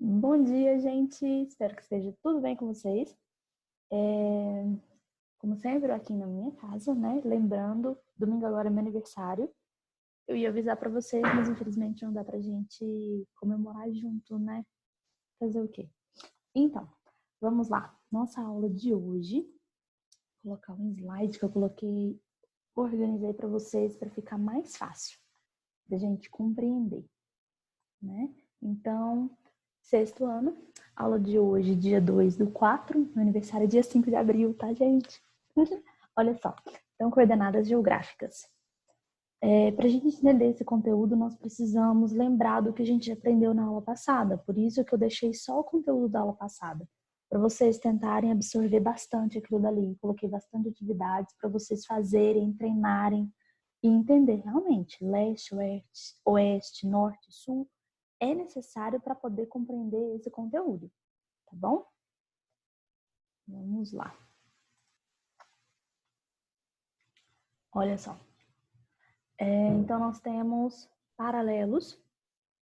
Bom dia, gente! Espero que esteja tudo bem com vocês. Como sempre, aqui na minha casa, né? Lembrando, domingo agora é meu aniversário. Eu ia avisar pra vocês, mas infelizmente não dá pra gente comemorar junto, né? Fazer o quê? Então, vamos lá. Nossa aula de hoje, vou colocar um slide que eu organizei pra vocês para ficar mais fácil da gente compreender, né? Então, sexto ano, aula de hoje, dia 2/4, meu aniversário é dia 5 de abril, tá, gente? Olha só, então, coordenadas geográficas. Para a gente entender esse conteúdo, nós precisamos lembrar do que a gente aprendeu na aula passada, por isso que eu deixei só o conteúdo da aula passada, para vocês tentarem absorver bastante aquilo dali. Coloquei bastante atividades para vocês fazerem, treinarem e entender realmente leste, oeste, norte, sul, é necessário para poder compreender esse conteúdo, tá bom? Vamos lá. Olha só. Então, nós temos paralelos,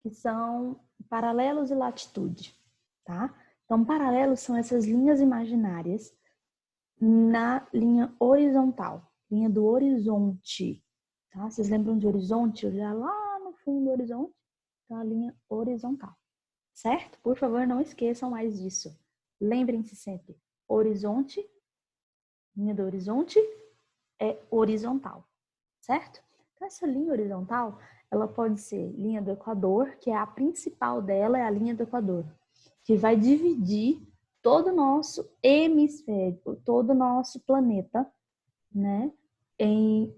que são paralelos e latitude, tá? Então, paralelos são essas linhas imaginárias na linha horizontal, linha do horizonte, tá? Vocês lembram de horizonte? Olhar lá no fundo do horizonte? Então, a linha horizontal, certo? Por favor, não esqueçam mais disso. Lembrem-se sempre, horizonte, linha do horizonte é horizontal, certo? Então, essa linha horizontal, ela pode ser linha do Equador, que é a principal dela, é a linha do Equador, que vai dividir todo o nosso hemisfério, todo o nosso planeta, né, em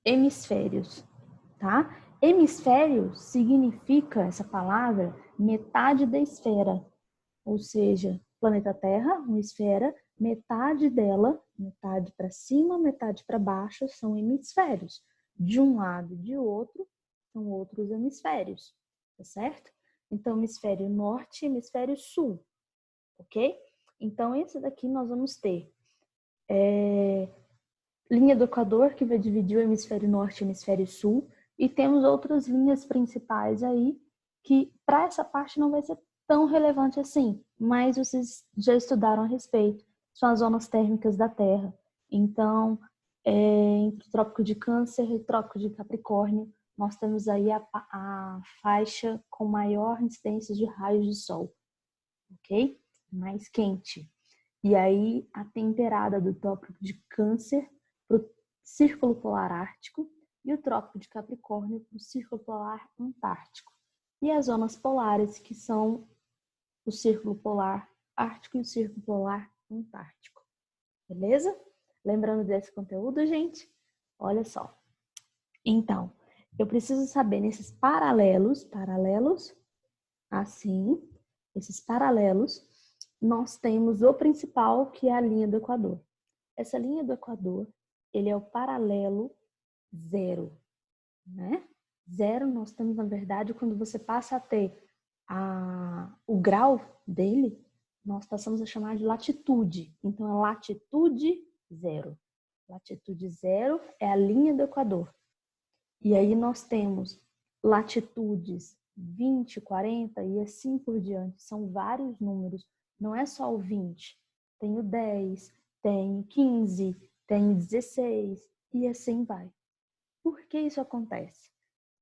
hemisférios, tá? Hemisfério significa, essa palavra, metade da esfera, ou seja, planeta Terra, uma esfera, metade dela, metade para cima, metade para baixo, são hemisférios. De um lado e de outro, são outros hemisférios, tá certo? Então, hemisfério norte e hemisfério sul, ok? Então, esse daqui nós vamos ter linha do Equador, que vai dividir o hemisfério norte e o hemisfério sul, e temos outras linhas principais aí, que para essa parte não vai ser tão relevante assim, mas vocês já estudaram a respeito. São as zonas térmicas da Terra. Então, entre o Trópico de Câncer e o Trópico de Capricórnio, nós temos aí a faixa com maior incidência de raios de sol, ok? Mais quente. E aí, a temperada do Trópico de Câncer para o Círculo Polar Ártico e o Trópico de Capricórnio para o Círculo Polar Antártico. E as zonas polares, que são o Círculo Polar Ártico e o Círculo Polar Antártico. Beleza? Lembrando desse conteúdo, gente? Olha só. Então, eu preciso saber nesses paralelos, assim, esses paralelos, nós temos o principal, que é a linha do Equador. Essa linha do Equador, ele é o paralelo zero, né? Zero nós temos, na verdade, quando você passa a ter o grau dele, nós passamos a chamar de latitude. Então, é latitude zero. Latitude zero é a linha do Equador. E aí nós temos latitudes 20, 40 e assim por diante. São vários números. Não é só o 20. Tem o 10, tem o 15, tem o 16 e assim vai. Por que isso acontece?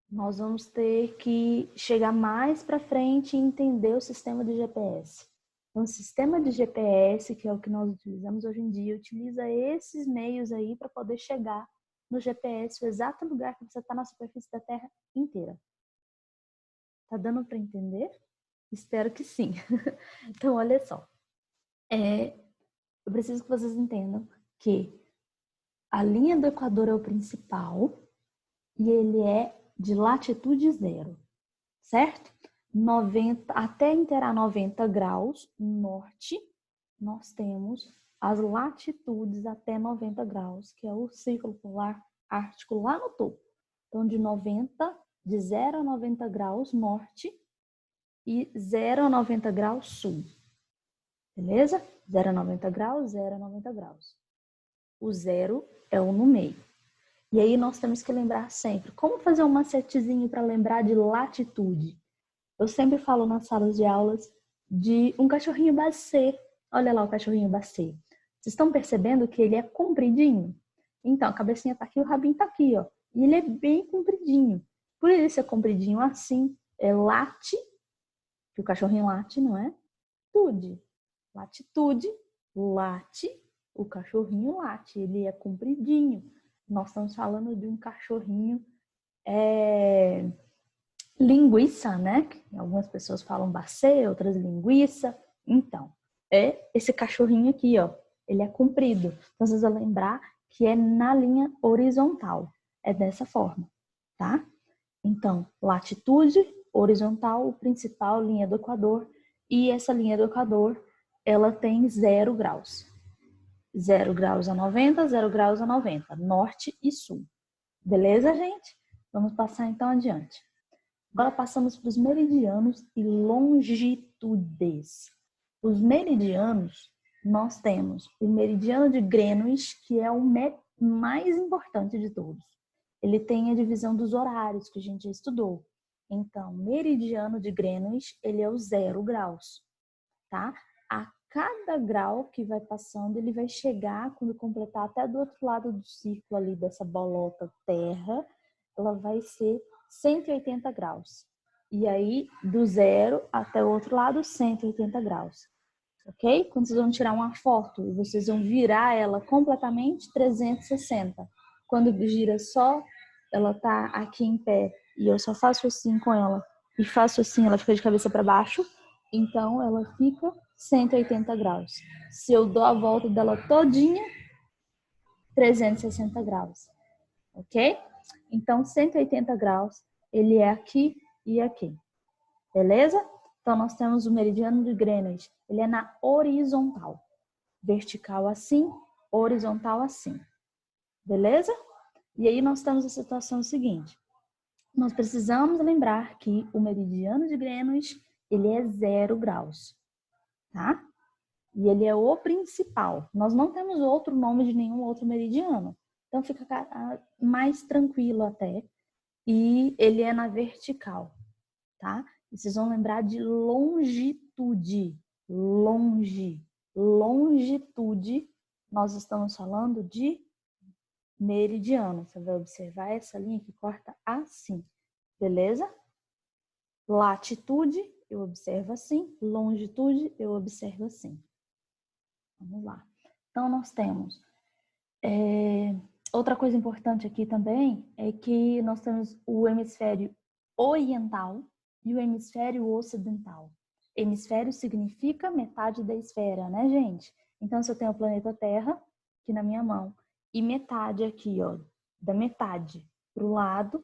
Nós vamos ter que chegar mais para frente e entender o sistema de GPS. Então, o sistema de GPS, que é o que nós utilizamos hoje em dia, utiliza esses meios aí para poder chegar no GPS, o exato lugar que você está na superfície da Terra inteira. Tá dando para entender? Espero que sim. Então, olha só. Eu preciso que vocês entendam que a linha do Equador é o principal e ele é de latitude zero, certo? 90, até inteirar 90 graus norte, nós temos as latitudes até 90 graus, que é o Círculo Polar Ártico lá no topo. Então, de 0 a 90 graus norte e 0 a 90 graus sul. Beleza? 0 a 90 graus, 0 a 90 graus. O zero é o no meio. E aí nós temos que lembrar sempre. Como fazer um macetezinho para lembrar de latitude? Eu sempre falo nas salas de aulas de um cachorrinho basset. Olha lá o cachorrinho basset. Vocês estão percebendo que ele é compridinho? Então, a cabecinha tá aqui, o rabinho tá aqui, ó. E ele é bem compridinho. Por ele ser compridinho assim, é late, que o cachorrinho late, não é? Tude. Latitude, late, o cachorrinho late. Ele é compridinho. Nós estamos falando de um cachorrinho linguiça, né? Algumas pessoas falam basset, outras linguiça. Então, é esse cachorrinho aqui, ó. Ele é comprido. Então, vocês vão lembrar que é na linha horizontal. É dessa forma, tá? Então, latitude, horizontal, o principal, linha do Equador. E essa linha do Equador, ela tem 0 graus. 0 graus a 90, 0 graus a 90. Norte e sul. Beleza, gente? Vamos passar então adiante. Agora passamos para os meridianos e longitudes. Os meridianos, nós temos o meridiano de Greenwich, que é o mais importante de todos. Ele tem a divisão dos horários, que a gente já estudou. Então, meridiano de Greenwich, ele é o 0 graus, tá? A cada grau que vai passando, ele vai chegar, quando completar até do outro lado do círculo ali, dessa bolota terra, ela vai ser 180 graus. E aí, do 0 até o outro lado, 180 graus. Ok? Quando vocês vão tirar uma foto, vocês vão virar ela completamente 360. Quando gira só, ela tá aqui em pé e eu só faço assim com ela e faço assim, ela fica de cabeça para baixo, então ela fica 180 graus. Se eu dou a volta dela todinha, 360 graus. Ok? Então, 180 graus, ele é aqui e aqui. Beleza? Então, nós temos o meridiano de Greenwich. Ele é na horizontal. Vertical assim, horizontal assim. Beleza? E aí, nós temos a situação seguinte. Nós precisamos lembrar que o meridiano de Greenwich, ele é 0 graus. Tá? E ele é o principal. Nós não temos outro nome de nenhum outro meridiano. Então, fica mais tranquilo até. E ele é na vertical, tá? E vocês vão lembrar de longitude. Longitude, nós estamos falando de meridiano. Você vai observar essa linha que corta assim, beleza? Latitude, eu observo assim. Longitude, eu observo assim. Vamos lá. Então, nós temos... Outra coisa importante aqui também é que nós temos o hemisfério oriental e o hemisfério ocidental. Hemisfério significa metade da esfera, né, gente? Então, se eu tenho o planeta Terra aqui na minha mão e metade aqui, ó, da metade para o lado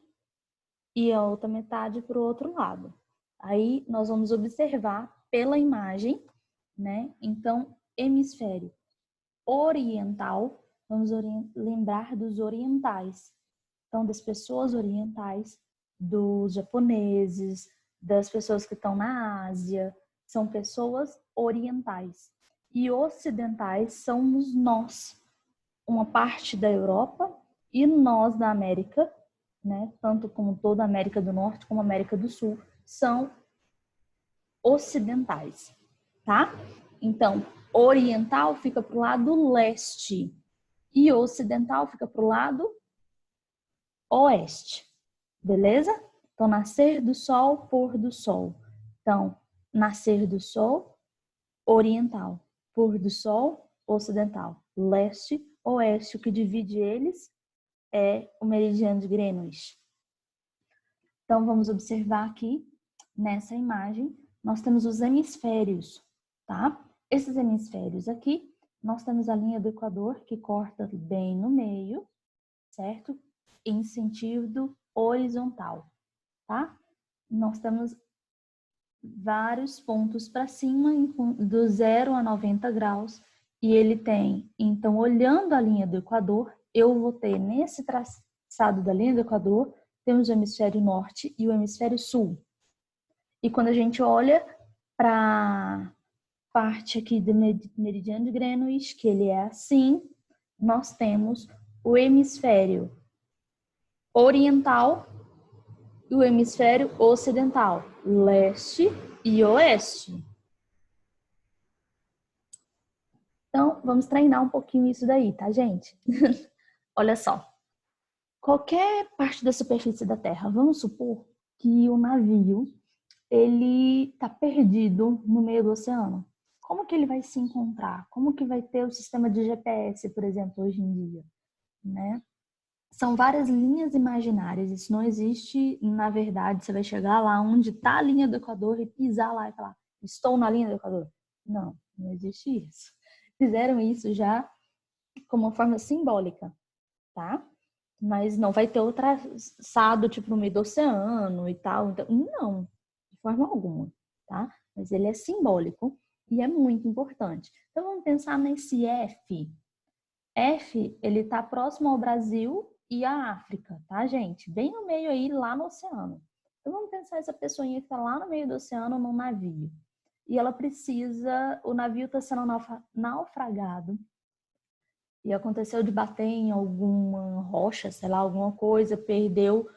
e a outra metade para o outro lado. Aí, nós vamos observar pela imagem, né? Então, hemisfério oriental, vamos lembrar dos orientais. Então, das pessoas orientais, dos japoneses, das pessoas que estão na Ásia, são pessoas orientais. E ocidentais somos nós, uma parte da Europa e nós da América, né? Tanto como toda a América do Norte como a América do Sul, são ocidentais, tá? Então, oriental fica para o lado leste e ocidental fica para o lado oeste, beleza? Então, nascer do sol, pôr do sol. Então, nascer do sol, oriental, pôr do sol, ocidental, leste, oeste. O que divide eles é o meridiano de Greenwich. Então, vamos observar aqui, nessa imagem, nós temos os hemisférios, tá? Esses hemisférios aqui, nós temos a linha do Equador, que corta bem no meio, certo? Em sentido horizontal, tá? Nós temos vários pontos para cima, do 0 a 90 graus, e ele tem, então, olhando a linha do Equador, eu vou ter nesse traçado da linha do Equador, temos o hemisfério norte e o hemisfério sul. E quando a gente olha para parte aqui do meridiano de Greenwich, que ele é assim, nós temos o hemisfério oriental E o hemisfério ocidental, leste e oeste. Então, vamos treinar um pouquinho isso daí, tá, gente? Olha só. Qualquer parte da superfície da Terra, vamos supor que o navio ele está perdido no meio do oceano. Como que ele vai se encontrar? Como que vai ter o sistema de GPS, por exemplo, hoje em dia, né? São várias linhas imaginárias. Isso não existe, na verdade, você vai chegar lá onde está a linha do Equador e pisar lá e falar, estou na linha do Equador. Não, não existe isso. Fizeram isso já como uma forma simbólica, tá? Mas não vai ter o traçado, tipo, no meio do oceano e tal. Então, não, de forma alguma, tá? Mas ele é simbólico e é muito importante. Então, vamos pensar nesse F. F, ele tá próximo ao Brasil e à África, tá, gente? Bem no meio aí, lá no oceano. Então, vamos pensar essa pessoinha que tá lá no meio do oceano num navio. E ela precisa, o navio tá sendo naufragado. E aconteceu de bater em alguma rocha, sei lá, alguma coisa, perdeu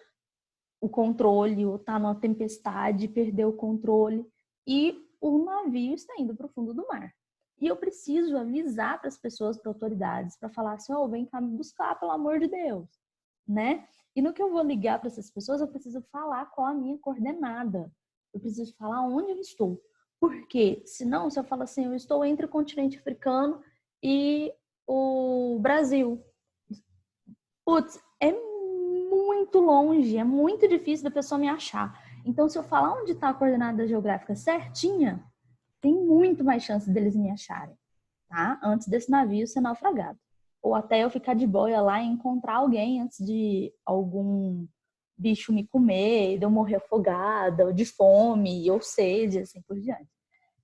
o controle, ou tá numa tempestade, perdeu o controle e o navio está indo para o fundo do mar. E eu preciso avisar para as pessoas, para autoridades, para falar assim, oh, vem cá me buscar, pelo amor de Deus, né? E no que eu vou ligar para essas pessoas, eu preciso falar qual a minha coordenada. Eu preciso falar onde eu estou. Porque, senão, se eu falo assim, eu estou entre o continente africano e o Brasil. Putz, é muito longe, é muito difícil da pessoa me achar. Então, se eu falar onde está a coordenada geográfica certinha, tem muito mais chance deles me acharem, tá? Antes desse navio ser naufragado. Ou até eu ficar de boia lá e encontrar alguém antes de algum bicho me comer, de eu morrer afogada, ou de fome, ou sede, assim por diante.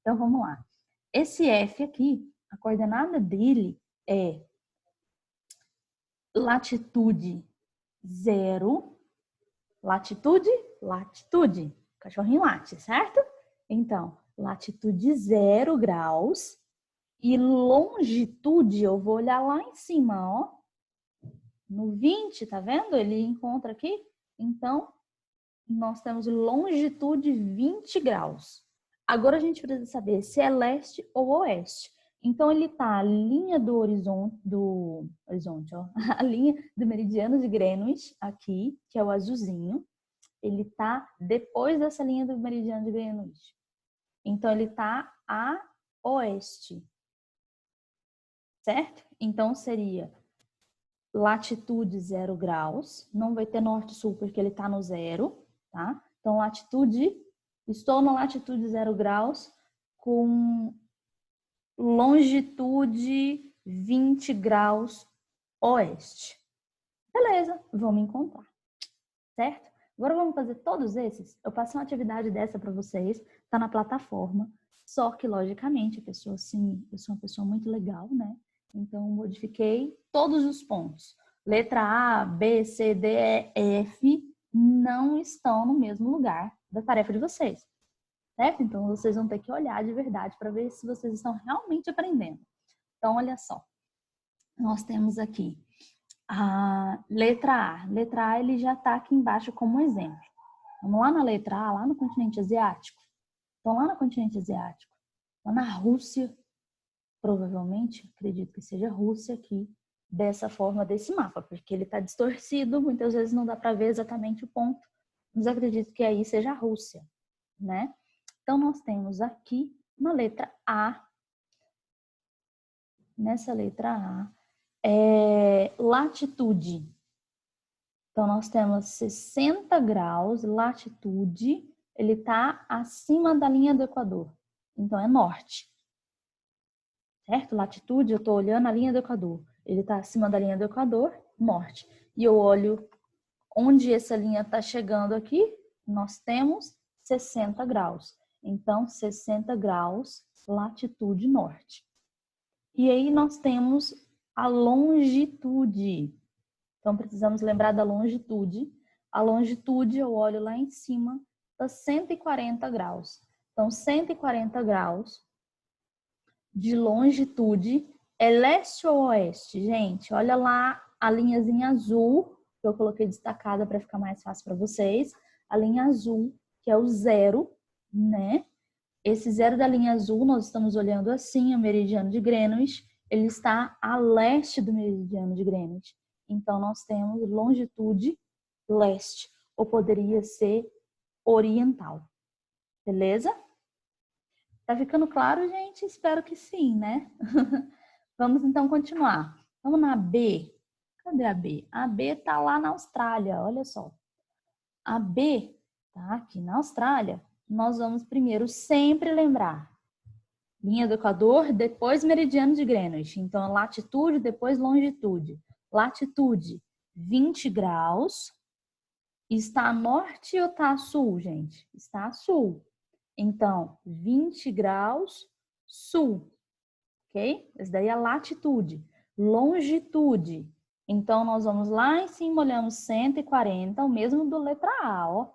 Então, vamos lá. Esse F aqui, a coordenada dele é latitude 0, latitude, latitude. O cachorrinho late, certo? Então, latitude 0 graus e longitude, eu vou olhar lá em cima, ó. No 20, tá vendo? Ele encontra aqui. Então, nós temos longitude 20 graus. Agora a gente precisa saber se é leste ou oeste. Então, ele está a linha do horizonte, ó, a linha do meridiano de Greenwich, aqui, que é o azulzinho, ele está depois dessa linha do meridiano de Greenwich. Então, ele está a oeste, certo? Então, seria latitude 0 graus, não vai ter norte-sul porque ele está no 0, tá? Então, latitude, estou na latitude 0 graus com longitude 20 graus oeste. Beleza, vamos encontrar, certo? Agora vamos fazer todos esses. Eu passei uma atividade dessa para vocês, tá na plataforma. Só que, logicamente, a pessoa, sim, eu sou uma pessoa muito legal, né? Então, modifiquei todos os pontos. Letra A, B, C, D, E, F não estão no mesmo lugar da tarefa de vocês. Certo? Então, vocês vão ter que olhar de verdade para ver se vocês estão realmente aprendendo. Então, olha só. Nós temos aqui a letra A. Letra A, ele já está aqui embaixo como exemplo. Vamos lá na letra A, lá no continente asiático. Então, lá no continente asiático, lá na Rússia, provavelmente, acredito que seja a Rússia aqui, dessa forma, desse mapa, porque ele está distorcido, muitas vezes não dá para ver exatamente o ponto, mas acredito que aí seja a Rússia, né? Então, nós temos aqui uma letra A, nessa letra A, latitude. Então, nós temos 60 graus, latitude, ele está acima da linha do Equador. Então, é norte. Certo? Latitude, eu estou olhando a linha do Equador. Ele está acima da linha do Equador, norte. E eu olho onde essa linha está chegando aqui, nós temos 60 graus. Então, 60 graus, latitude norte. E aí nós temos a longitude. Então, precisamos lembrar da longitude. A longitude, eu olho lá em cima, está 140 graus. Então, 140 graus de longitude é leste ou oeste? Gente, olha lá a linhazinha azul, que eu coloquei destacada para ficar mais fácil para vocês. a linha azul, que é o zero, né? Esse zero da linha azul, nós estamos olhando assim, o meridiano de Greenwich, ele está a leste do meridiano de Greenwich. Então, nós temos longitude leste, ou poderia ser oriental. Beleza? Tá ficando claro, gente? Espero que sim, né? Vamos então continuar. Vamos na B. Cadê a B? A B tá lá na Austrália, olha só. A B tá aqui na Austrália. Nós vamos primeiro sempre lembrar linha do Equador, depois meridiano de Greenwich. Então, latitude, depois longitude. Latitude, 20 graus. Está a norte ou está a sul, gente? Está a sul. Então, 20 graus sul, ok? Essa daí é a latitude. Longitude. Então, nós vamos lá em cima, olhamos 140, o mesmo do letra A, ó.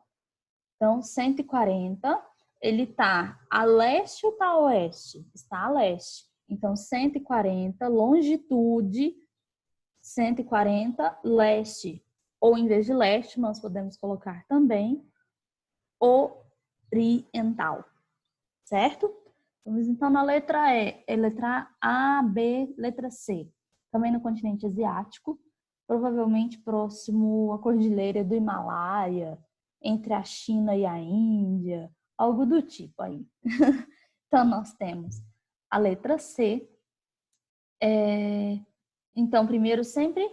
Então, 140, ele está a leste ou está a oeste? Está a leste. Então, 140, longitude, 140, leste. Ou em vez de leste, nós podemos colocar também oriental. Certo? Vamos então na letra E. É letra A, B, letra C. Também no continente asiático, provavelmente próximo à cordilheira do Himalaia, entre a China e a Índia, algo do tipo aí. Então, nós temos a letra C. Então, primeiro sempre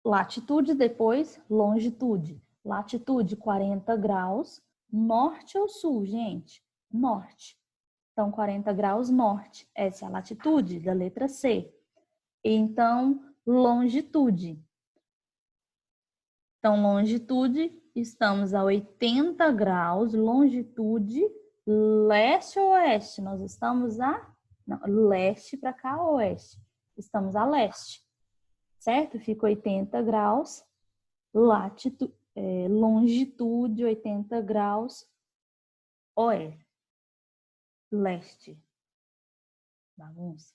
latitude, depois longitude. Latitude, 40 graus. Norte ou sul, gente? Norte. Então, 40 graus norte. Essa é a latitude da letra C. Então, longitude. Então, longitude, estamos a 80 graus, longitude, leste ou oeste? Nós estamos a... Não, leste para cá, oeste. Estamos a leste, certo? Fica 80 graus, longitude, 80 graus, oeste. Leste. Bagunça.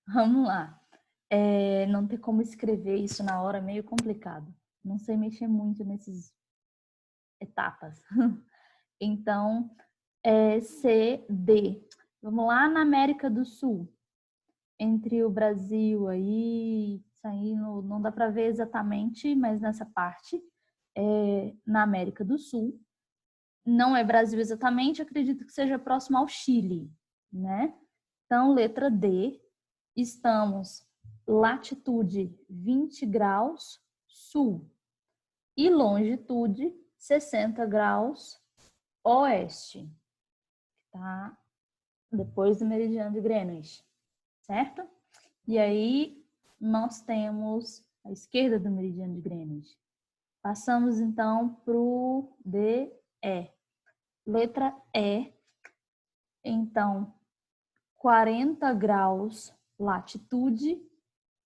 Vamos lá. Não tem como escrever isso na hora, meio complicado. Não sei mexer muito nessas etapas. Então, C, D. Vamos lá na América do Sul. Entre o Brasil aí, isso aí não dá para ver exatamente, mas nessa parte, na América do Sul. Não é Brasil exatamente, acredito que seja próximo ao Chile, né? Então, letra D, estamos latitude 20 graus sul e longitude 60 graus oeste, tá? Depois do meridiano de Greenwich, certo? E aí, nós temos a esquerda do meridiano de Greenwich. Passamos, então, para o DE. Letra E, então, 40 graus latitude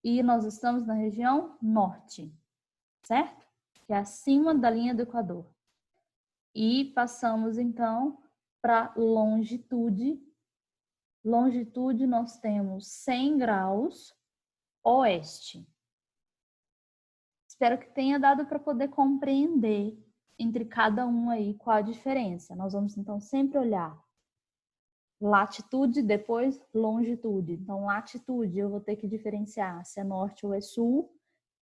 e nós estamos na região norte, certo? Que é acima da linha do Equador. E passamos, então, para longitude. Longitude, nós temos 100 graus oeste. Espero que tenha dado para poder compreender entre cada um aí qual a diferença. Nós vamos, então, sempre olhar latitude, depois longitude. Então, latitude eu vou ter que diferenciar se é norte ou é sul.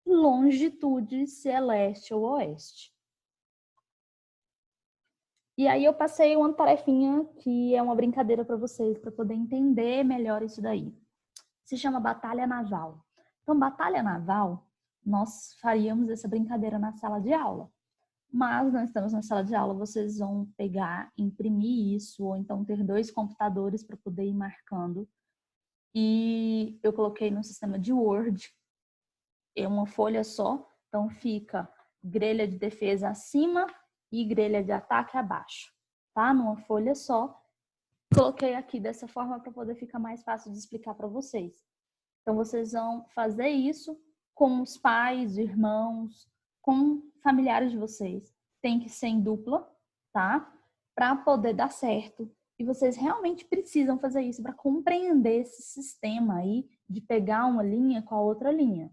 Longitude, se é leste ou oeste. E aí eu passei uma tarefinha que é uma brincadeira para vocês, para poder entender melhor isso daí. Se chama batalha naval. Então, batalha naval, nós faríamos essa brincadeira na sala de aula. Mas não estamos na sala de aula, vocês vão pegar, imprimir isso, ou então ter 2 computadores para poder ir marcando. E eu coloquei no sistema de Word, é uma folha só, então fica grelha de defesa acima e grelha de ataque abaixo, tá? Numa folha só. Coloquei aqui dessa forma para poder ficar mais fácil de explicar para vocês. Então, vocês vão fazer isso com os pais, irmãos, com familiares de vocês. Tem que ser em dupla, tá? Para poder dar certo. E vocês realmente precisam fazer isso para compreender esse sistema aí de pegar uma linha com a outra linha,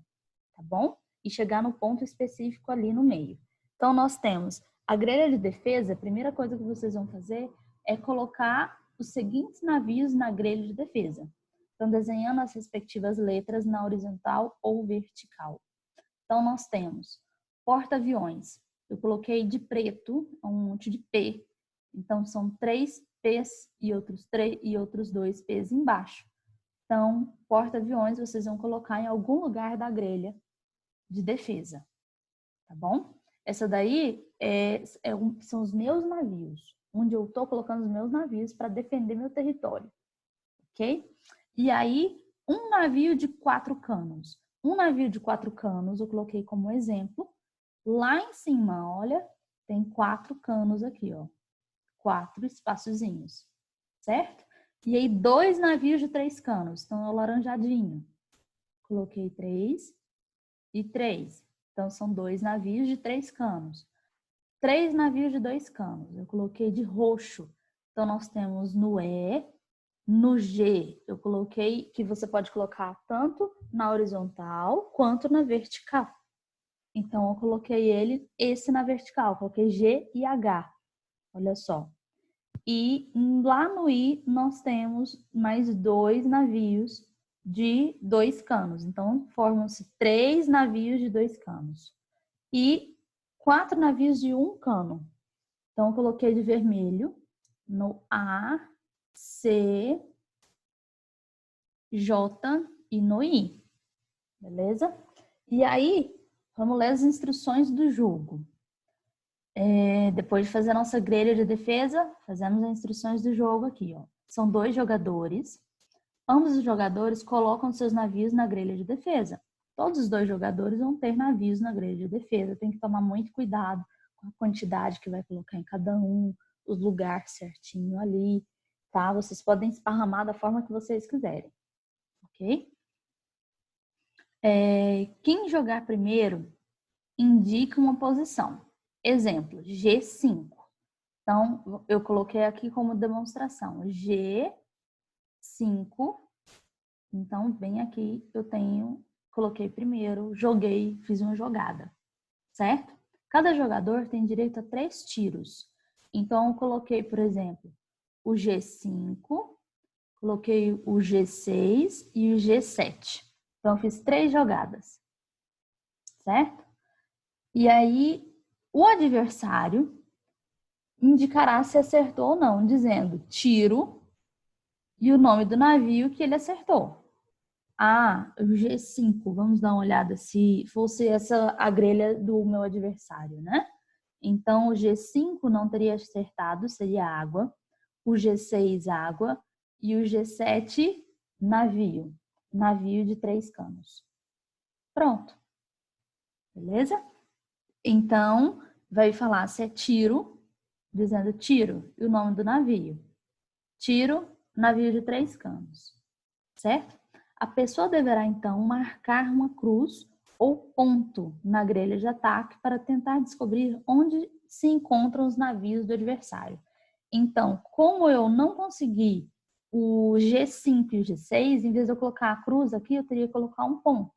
tá bom? E chegar no ponto específico ali no meio. Então, nós temos a grelha de defesa. A primeira coisa que vocês vão fazer é colocar os seguintes navios na grelha de defesa. Então, desenhando as respectivas letras na horizontal ou vertical. Então, nós temos porta-aviões. Eu coloquei de preto um monte de P. Então, são 3 P's e outros 2 P's embaixo. Então, porta-aviões vocês vão colocar em algum lugar da grelha de defesa. Tá bom? Essa daí são os meus navios, onde eu estou colocando os meus navios para defender meu território. Ok? E aí, um navio de 4 canos. Um navio de 4 canos, eu coloquei como exemplo. Lá em cima, olha, tem 4 canos aqui, ó. 4 espaçozinhos, certo? E aí, 2 navios de 3 canos. Então, é o laranjadinho. Coloquei 3 e 3. Então, são 2 navios de 3 canos. 3 navios de 2 canos. Eu coloquei de roxo. Então, nós temos no E, no G, eu coloquei que você pode colocar tanto na horizontal quanto na vertical. Então, eu coloquei esse na vertical. Coloquei G e H. Olha só. E lá no I, nós temos mais 2 navios de 2 canos. Então, formam-se 3 navios de 2 canos. E 4 navios de 1 cano. Então, eu coloquei de vermelho no A, C, J e no I. Beleza? E aí, vamos ler as instruções do jogo. Depois de fazer a nossa grelha de defesa, fazemos as instruções do jogo aqui, ó. São 2 jogadores. Ambos os jogadores colocam seus navios na grelha de defesa. Todos os 2 jogadores vão ter navios na grelha de defesa. Tem que tomar muito cuidado com a quantidade que vai colocar em cada um, os lugares certinho ali, tá? Vocês podem esparramar da forma que vocês quiserem, ok? Quem jogar primeiro indica uma posição. Exemplo, G5. Então, eu coloquei aqui como demonstração. G5. Então, bem aqui eu coloquei primeiro, joguei, fiz uma jogada, certo? Cada jogador tem direito a 3 tiros. Então, eu coloquei, por exemplo, o G5, coloquei o G6 e o G7. Então, eu fiz 3 jogadas, certo? E aí, o adversário indicará se acertou ou não, dizendo tiro e o nome do navio que ele acertou. O G5, vamos dar uma olhada se fosse essa a grelha do meu adversário, né? Então, o G5 não teria acertado, seria água. O G6, água. E o G7, navio. Navio de 3 canos. Pronto. Beleza? Então, vai falar se é tiro, dizendo tiro e o nome do navio. Tiro, navio de 3 canos. Certo? A pessoa deverá, então, marcar uma cruz ou ponto na grelha de ataque para tentar descobrir onde se encontram os navios do adversário. Então, como eu não consegui o G5 e o G6, em vez de eu colocar a cruz aqui, eu teria que colocar um ponto.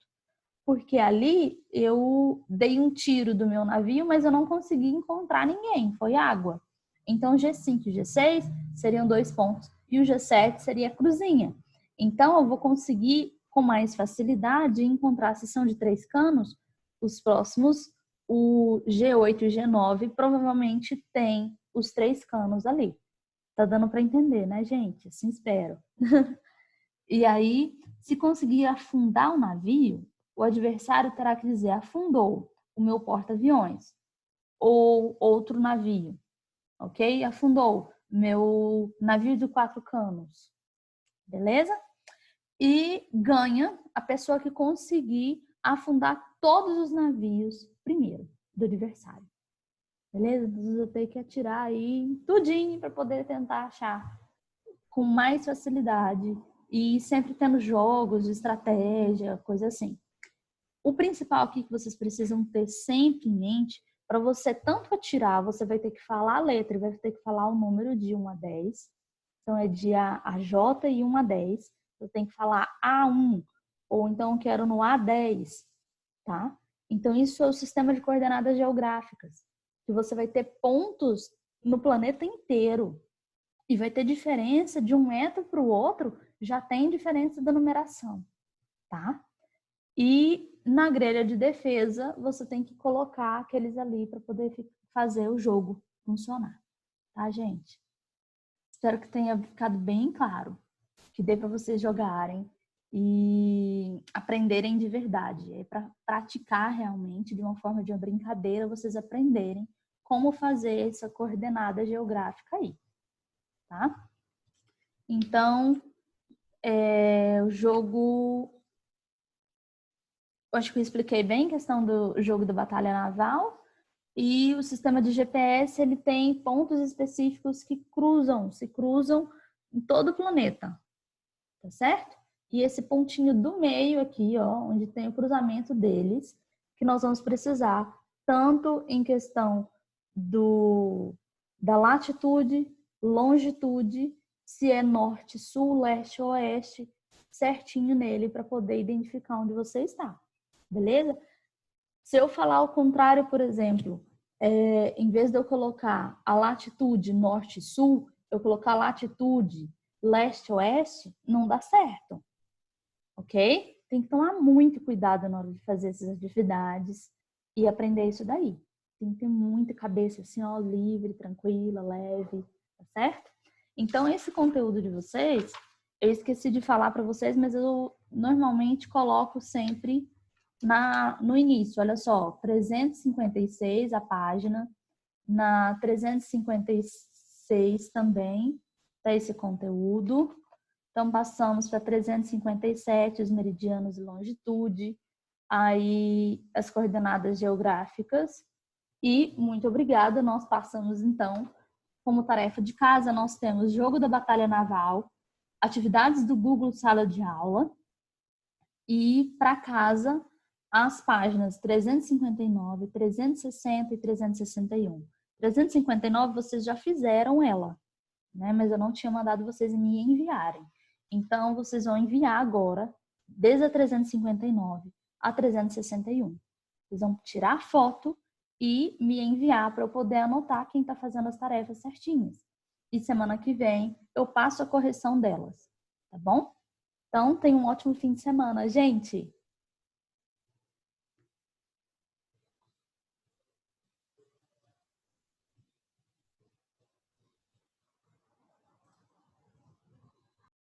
Porque ali eu dei um tiro do meu navio, mas eu não consegui encontrar ninguém, foi água. Então, o G5 e o G6 seriam 2 pontos e o G7 seria a cruzinha. Então, eu vou conseguir com mais facilidade encontrar, se são de 3 canos, os próximos, o G8 e o G9 provavelmente tem os 3 canos ali. Tá dando para entender, né, gente? Assim espero. E aí, se conseguir afundar o navio, o adversário terá que dizer afundou o meu porta-aviões ou outro navio, ok? Afundou meu navio de 4 canos, beleza? E ganha a pessoa que conseguir afundar todos os navios primeiro do adversário, beleza? Então, eu tenho que atirar aí tudinho para poder tentar achar com mais facilidade e sempre tendo jogos de estratégia, coisa assim. O principal aqui que vocês precisam ter sempre em mente, para você tanto atirar, você vai ter que falar a letra e vai ter que falar o número de 1 a 10. Então, é de A a J e 1 a 10. Eu tenho que falar A1, ou então eu quero no A10, tá? Então, isso é o sistema de coordenadas geográficas. que você vai ter pontos no planeta inteiro. E vai ter diferença de um metro para o outro, já tem diferença da numeração, tá? E na grelha de defesa, você tem que colocar aqueles ali para poder fazer o jogo funcionar, tá, gente? Espero que tenha ficado bem claro, que dê para vocês jogarem e aprenderem de verdade. É para praticar realmente, de uma forma de uma brincadeira, vocês aprenderem como fazer essa coordenada geográfica aí, tá? Então, o jogo... Eu acho que eu expliquei bem a questão do jogo da batalha naval. E o sistema de GPS, ele tem pontos específicos que se cruzam em todo o planeta, tá certo? E esse pontinho do meio aqui, ó, onde tem o cruzamento deles, que nós vamos precisar tanto em questão da latitude, longitude, se é norte, sul, leste, oeste, certinho nele para poder identificar onde você está, beleza? Se eu falar ao contrário, por exemplo, em vez de eu colocar a latitude norte e sul, eu colocar a latitude leste-oeste, não dá certo, ok? Tem que tomar muito cuidado na hora de fazer essas atividades e aprender isso daí. Tem que ter muita cabeça assim, ó, livre, tranquila, leve, tá certo? Então, esse conteúdo de vocês, eu esqueci de falar para vocês, mas eu normalmente coloco sempre no início, olha só, 356 a página, na 356 também tá esse conteúdo. Então, passamos para 357, os meridianos e longitude, aí as coordenadas geográficas. E, muito obrigada, nós passamos, então, como tarefa de casa, nós temos jogo da batalha naval, atividades do Google Sala de Aula, e para casa, as páginas 359, 360 e 361. 359 vocês já fizeram ela, né? Mas eu não tinha mandado vocês me enviarem. Então, vocês vão enviar agora, desde a 359 a 361. Vocês vão tirar foto e me enviar para eu poder anotar quem está fazendo as tarefas certinhas. E semana que vem eu passo a correção delas, tá bom? Então, tenha um ótimo fim de semana, gente!